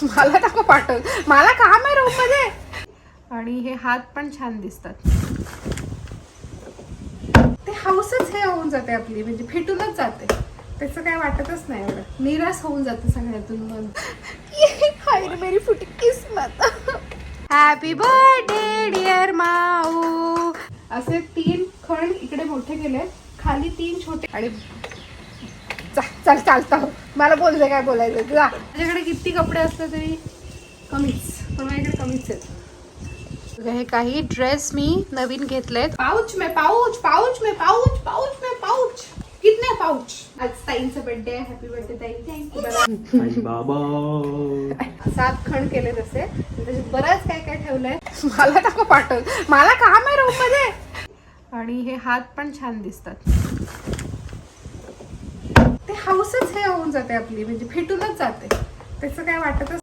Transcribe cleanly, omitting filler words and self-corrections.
मला नको पाठव, मला काम आहे रूम मध्ये. आणि हे हात पण छान दिसतात. ते हाऊसच हे होऊन जाते आपली, म्हणजे फिटूनच जाते. त्याचं काय वाटतच नाही एवढं, निराश होऊन जाते सगळ्यातून मन. हाय रे मेरी फुटी किस्मत. हॅपी बर्थडे डिअर माऊ. असे 3 खण इकडे मोठे केले, खाली 3 छोटे. आणि चल चालता हो, मला बोलते काय बोलायचं तुला. माझ्याकडे किती कपडे असले तरी कमीच, पण माझ्याकडे कमीच आहेत. हे काही ड्रेस मी नवीन घेतलेत. पाऊच में पाऊच, पाऊच में पाऊच, पाऊच में पाऊच. कितने पाऊच. आज ताईंचा बर्थडे आहे. हॅपी बर्थडे ताई. थँक्यू बाबा. 7 खण केले तसे, त्याच्यात बरंच काय काय ठेवलंय. मला नको पाठव, मला काम आहे रूम मध्ये. आणि हे हात पण छान दिसतात. ते हाऊसच हे होऊन जाते आपली, म्हणजे फिटूनच जाते. त्याचं काय वाटतच